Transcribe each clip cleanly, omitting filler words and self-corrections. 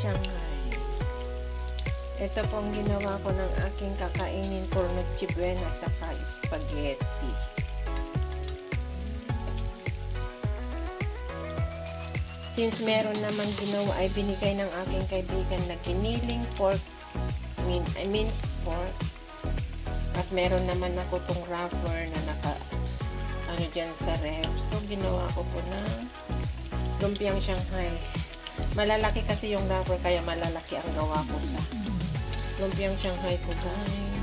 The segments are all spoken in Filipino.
Shanghai. Ito po ang ginawa ko ng aking kakainin for noche buena saka spaghetti. Since meron naman ginawa ay binigay ng aking kaibigan na giniling pork, minced pork. At meron naman ako tong wrapper na dyan sa ref. So ginawa ko po ng lumpiang Shanghai. Malalaki kasi yung wrapper kaya malalaki ang gawa ko sa lumpiang Shanghai ko, guys.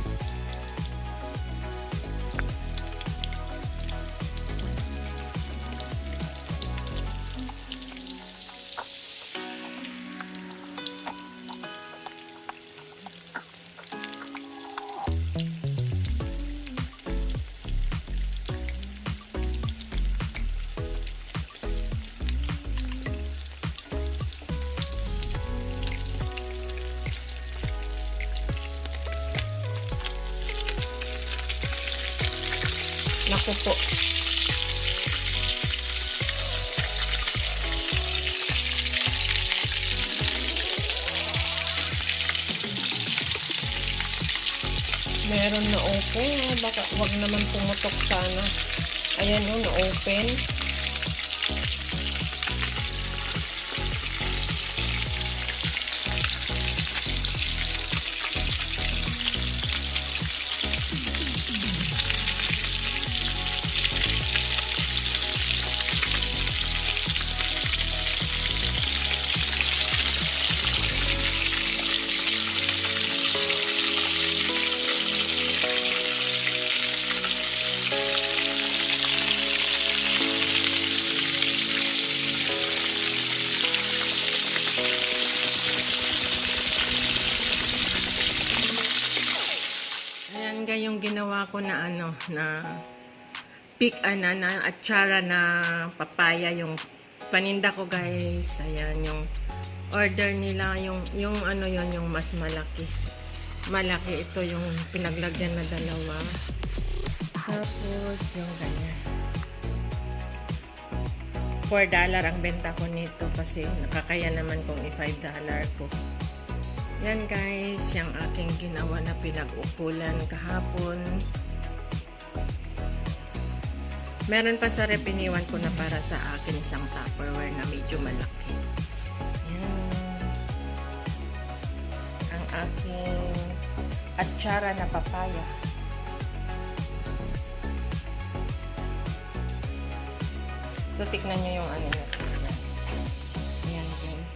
Naku po. Meron na open. Baka wag naman pumutok sana. Ayan o, na open. Yung ginawa ko na na atsara na papaya yung paninda ko, guys. Ayan yung order nila, yung yung mas malaki ito yung pinaglagyan na dalawa, tapos yung ganyan $4 ang benta ko nito kasi nakakaya naman kung $5 ko. Yan, guys, yung aking ginawa na pinag-ukulan kahapon. Meron pa sa rep, iniwan ko na para sa akin isang Tupperware na medyo malaki. Yan. Ang aking atsara na papaya. So, tignan nyo yung natin. Ayan, guys.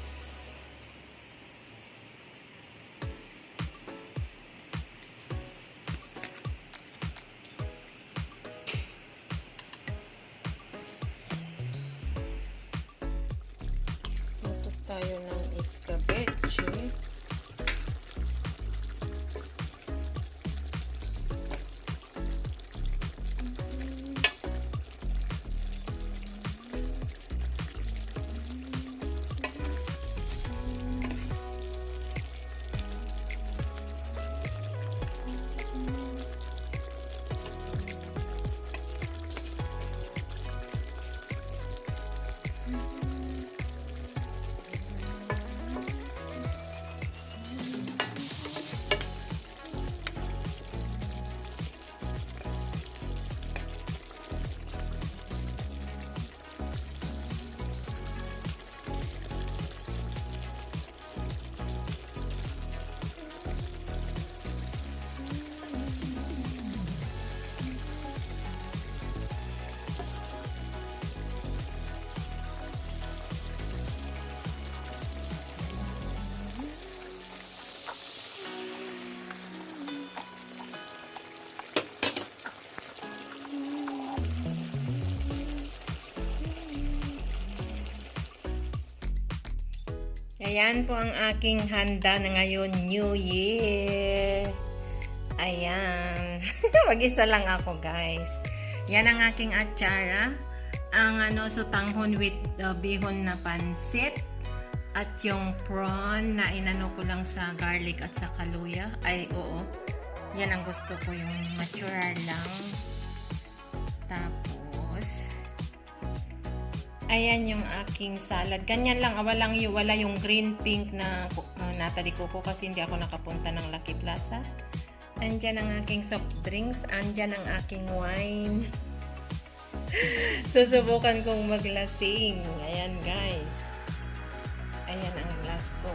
Tayo ng escabeche. Ayan po ang aking handa na ngayon, New Year. Ayan. Mag-isa lang ako, guys. Yan ang aking atsara. Ang sutanghon with bihon na pansit. At yung prawn na inano ko lang sa garlic at sa kaluya. Ay, oo. Yan ang gusto ko, yung mature lang. Tapos, Ayan yung aking salad. Ganyan lang, wala yung green pink na Natalie Coco kasi hindi ako nakapunta ng Lucky Plaza. Andyan ang aking soft drinks. Andyan ang aking wine. Susubukan kong maglasing. Ayan guys. Ayan ang glass ko.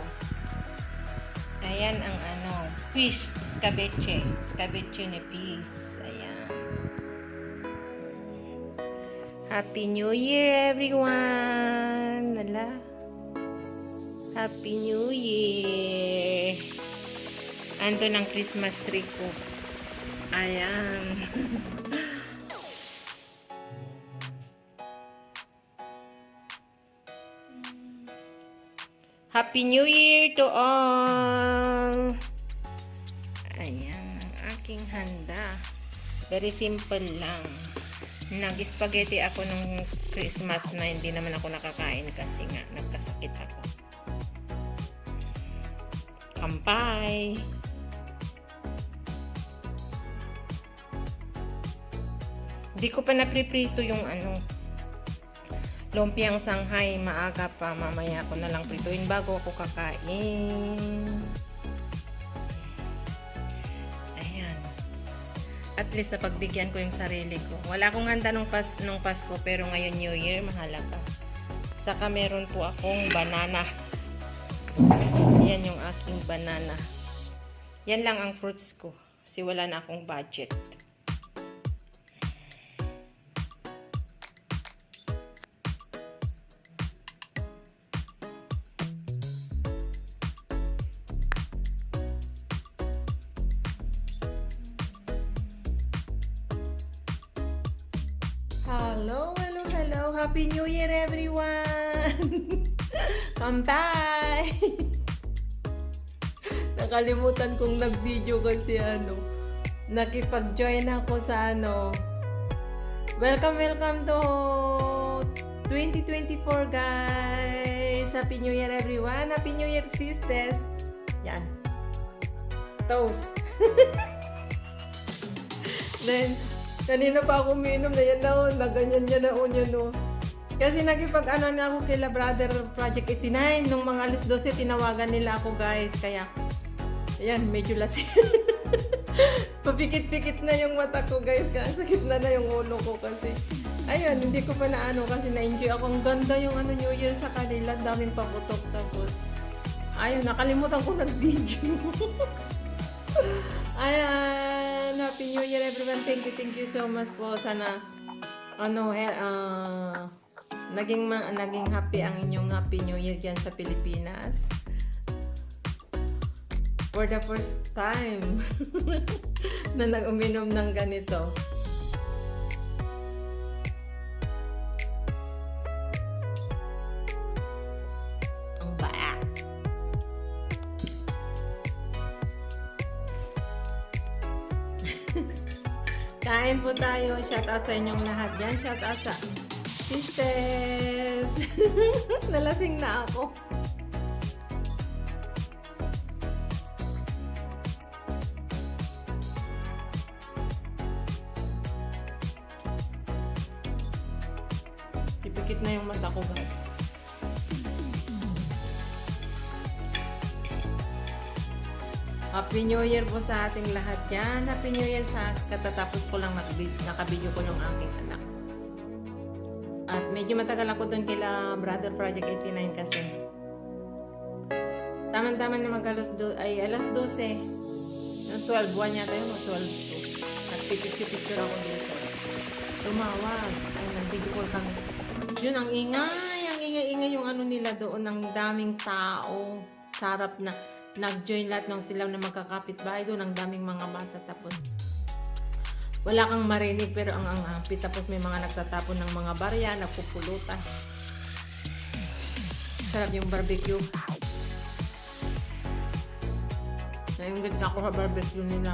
Ayan ang fish, scabeche. Scabeche ni fish. Ayan. Happy New Year, everyone! Nala. Happy New Year! Ando ng Christmas tree ko. Ayan. Happy New Year to all! Ayan ang aking handa. Very simple lang. Nag-spaghetti ako nung Christmas na hindi naman ako nakakain kasi nga nagkasakit ako. Kampay! Di ko pa napriprito yung lumpiang Shanghai. Maaga pa, mamaya ko na lang prituin bago ako kakain. At least napagbigyan ko yung sarili ko. Wala akong handa nung Pasko pero ngayon New Year, mahalaga. Saka meron po akong banana. Yan yung aking banana. Yan lang ang fruits ko. Kasi wala na akong budget. Hello. Happy New Year, everyone! Kampay! Nakalimutan kong nag-video kasi nakipag-join ako sa Welcome to 2024, guys! Happy New Year, everyone! Happy New Year, sisters! Yan. Toast! Then, kanina pa ako uminom na yan na ganyan niya na niya. Kasi nakipag-na ako kila Brother Project 89 nung mga alas 12 tinawagan nila ako, guys. Kaya, ayan, medyo lasing. Papikit-pikit na yung mata ko, guys. Sakit na yung ulo ko kasi. Ayun, hindi ko pa na kasi na-enjoy ako. Ang ganda yung New Year sa kanila. Daming paputok. Tapos, ayun, nakalimutan ko nag-video. Ayan, Happy New Year, everyone. Thank you so much po. Sana naging happy ang inyong Happy New Year dyan sa Pilipinas. For the first time na nag-uminom ng ganito. Ang baak. Kain po tayo. Shout out sa inyong lahat dyan. Shout out sa sisters. Nalasing na ako. Pipikit na yung mata ko, guys. Happy New Year po sa ating lahat dyan. Happy New Year sa katatapos ko lang nakabidyo ko yung aking anak. At medyo matagal ako doon kila Brother Project 89 kasi taman-taman na alas 12. 12 buwan yata yun, 12 to. At picture ako dito. Tumawag. Ay, nag-video call kami. Yun, ang ingay yung nila doon. Ang daming tao. Sarap na. Nag-join lahat ng sila na magkakapit-bahay doon. Ang daming mga bata. Tapos, wala kang marinig pero ang ampit. Tapos may mga nagtatapon ng mga barya. Nagpupulutan. Sarap yung barbecue. Nainggit na ako sa barbecue nila.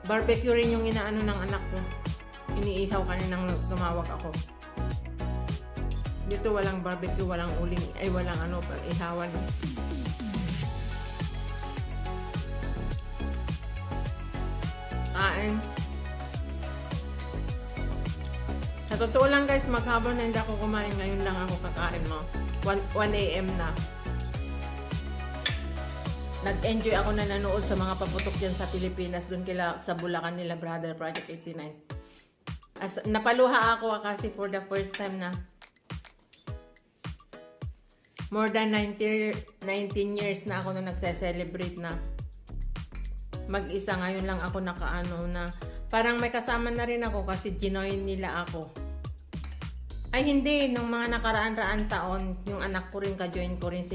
Barbecue rin yung inaano ng anak ko. Iniihaw kaninang tumawag ako. Dito walang barbecue, walang uling, walang ihawan. Kain. Sa Sa totoo lang guys, maghapon na hindi ako kumain. Ngayon lang ako kakain mo. 1 a.m. na. Nag-enjoy ako na nanood sa mga paputok dyan sa Pilipinas. Doon sa Bulacan nila, Brother Project 89. Napaluha ako kasi for the first time na more than 19 years na ako na nagse-celebrate na mag-isa. Ngayon lang ako nakaano na parang may kasama na rin ako kasi ginoin nila ako. Ay hindi, nung mga nakaraan-raan taon, yung anak ko rin, ka-join ko rin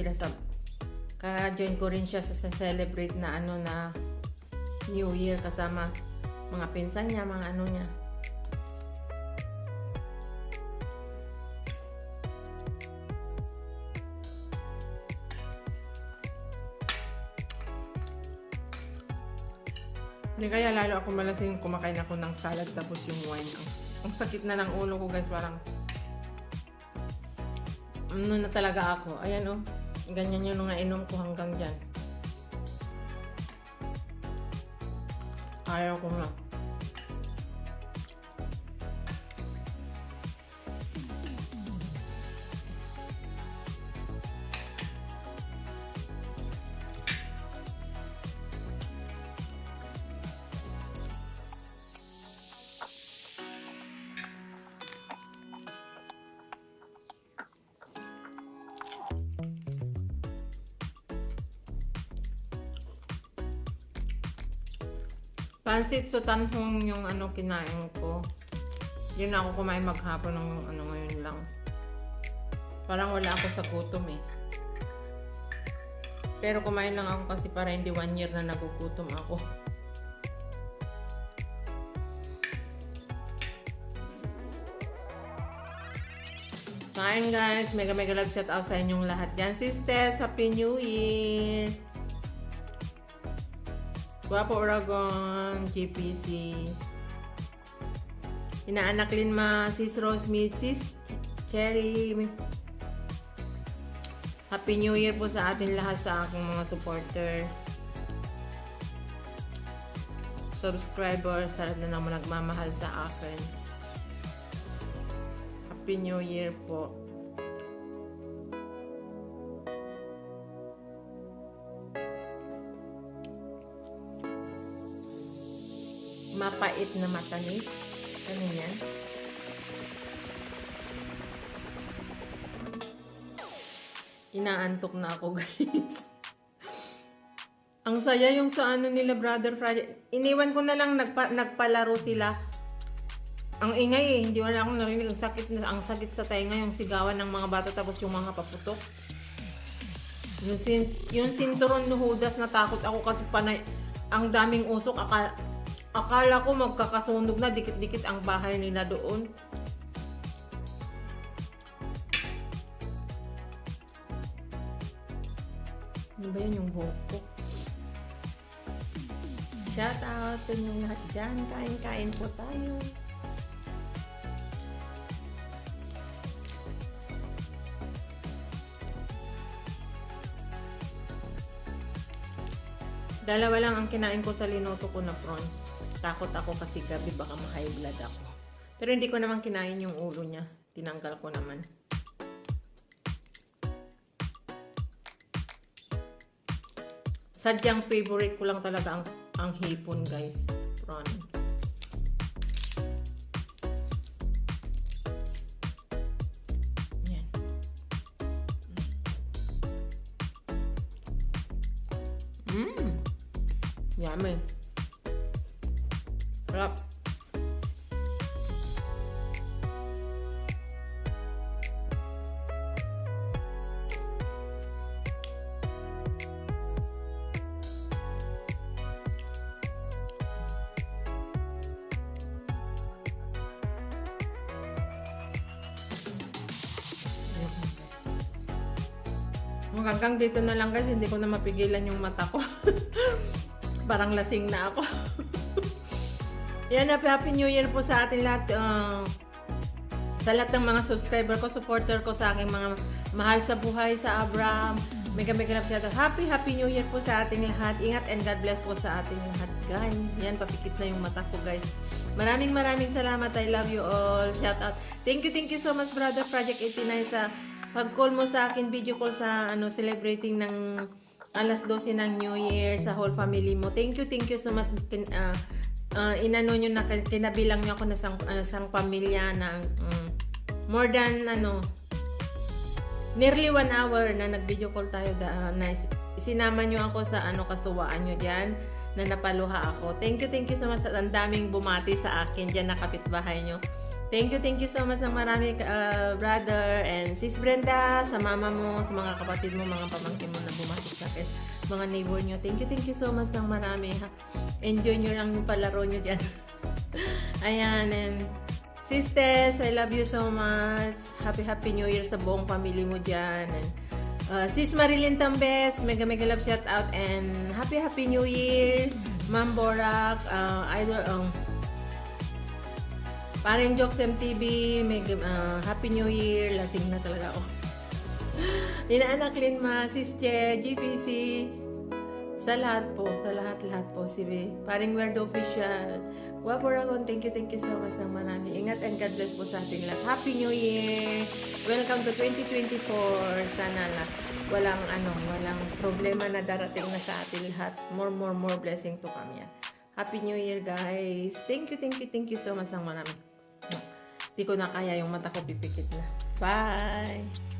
siya sa celebrate na ano na New Year kasama mga pinsan niya, mga ano niya. Hindi kaya lalo ako malasing kumakain ako ng salad tapos yung wine. Ang sakit na ng ulo ko guys, parang ano na talaga ako. Ayan oh, ganyan yung nga inom ko hanggang dyan. Ayaw ko na. Pansit so tanhong yung ano kinain ko. Yun na ako kumain maghapon ng ano ngayon lang. Parang wala ako sa gutom eh. Pero kumain lang ako kasi para hindi 1 year na nagugutom ako. Kain guys, mega love shout out sa inyong lahat dyan. Sisters, Happy New Year! Guapo Oragon, GPC. Inaanak Linma, Sis Rosemary, Sis Cherry. Happy New Year po sa atin lahat, sa aking mga supporter. Subscriber, sa lahat na naman nagmamahal sa akin. Happy New Year po. Mapait na matamis. Ano yan? Inaantok na ako guys. Ang saya yung sa ano nila Brother Project. Iniwan ko na lang nagpalaro sila. Ang ingay eh. Hindi wala akong narinig. Ang sakit sa tainga yung sigawan ng mga bata tapos yung mga paputok. Yung sinturon ni Judas, natakot ako kasi panay ang daming usok. Akala ko magkakasunog na, dikit-dikit ang bahay nila doon. Ano ba yan yung buhok ko? Shout out sa inyong lahat dyan. Kain-kain po tayo. Dalawa lang ang kinain ko sa linoto ko na prawn. Takot ako kasi gabi baka ma-high blood ako. Pero hindi ko naman kinain yung ulo niya. Tinanggal ko naman. Sadyang favorite ko lang talaga ang hipon guys. Prawn. Yan. Yummy. Sarap. Hanggang dito na lang guys, hindi ko na mapigilan yung mata ko. Parang lasing na ako. Yan, Happy New Year po sa atin lahat. Sa lahat ng mga subscriber ko, supporter ko, sa aking mga mahal sa buhay, sa Abraham. Mega love shout out. Happy New Year po sa ating lahat. Ingat and God bless po sa ating lahat. Yan, papikit na yung mata ko guys. Maraming salamat. I love you all. Shout out. Thank you so much, Brother Project 89 sa pag-call mo sa akin, video call sa celebrating ng alas 12 ng New Year sa whole family mo. Thank you so much. Inano nyo na, kinabilang nyo ako na sang pamilya ng more than nearly 1 hour na nag-video call tayo. Nice. Sinama nyo ako sa kasuwaan nyo dyan na napaluha ako. Thank you so much. Ang daming bumati sa akin dyan na kapitbahay nyo. Thank you so much ng marami, brother and sis Brenda, sa mama mo, sa mga kapatid mo, mga pamangkin mo na bumati sa akin, mga neighbor nyo. Thank you so much ng marami. Enjoy nyo lang yung palaro nyo dyan. Ayan, and sisters, I love you so much. Happy New Year sa buong family mo dyan. And sis Marilyn Tambes, mega love shout out and happy New Year. Ma'am Borak, idol, Paring Jokes MTV, mega happy New Year. Lasing na talaga ako. Inaanak Linma, sis Che, GPC, sa lahat po, si Paring Weird Official. Guwapo Ragon, thank you so much ng marami. Ingat and God bless po sa ating lahat. Happy New Year! Welcome to 2024. Sana walang problema na darating na sa ating lahat. More blessing to come yan. Happy New Year, guys. Thank you so much ng marami. Di ko na kaya yung mata ko pipikit na. Bye!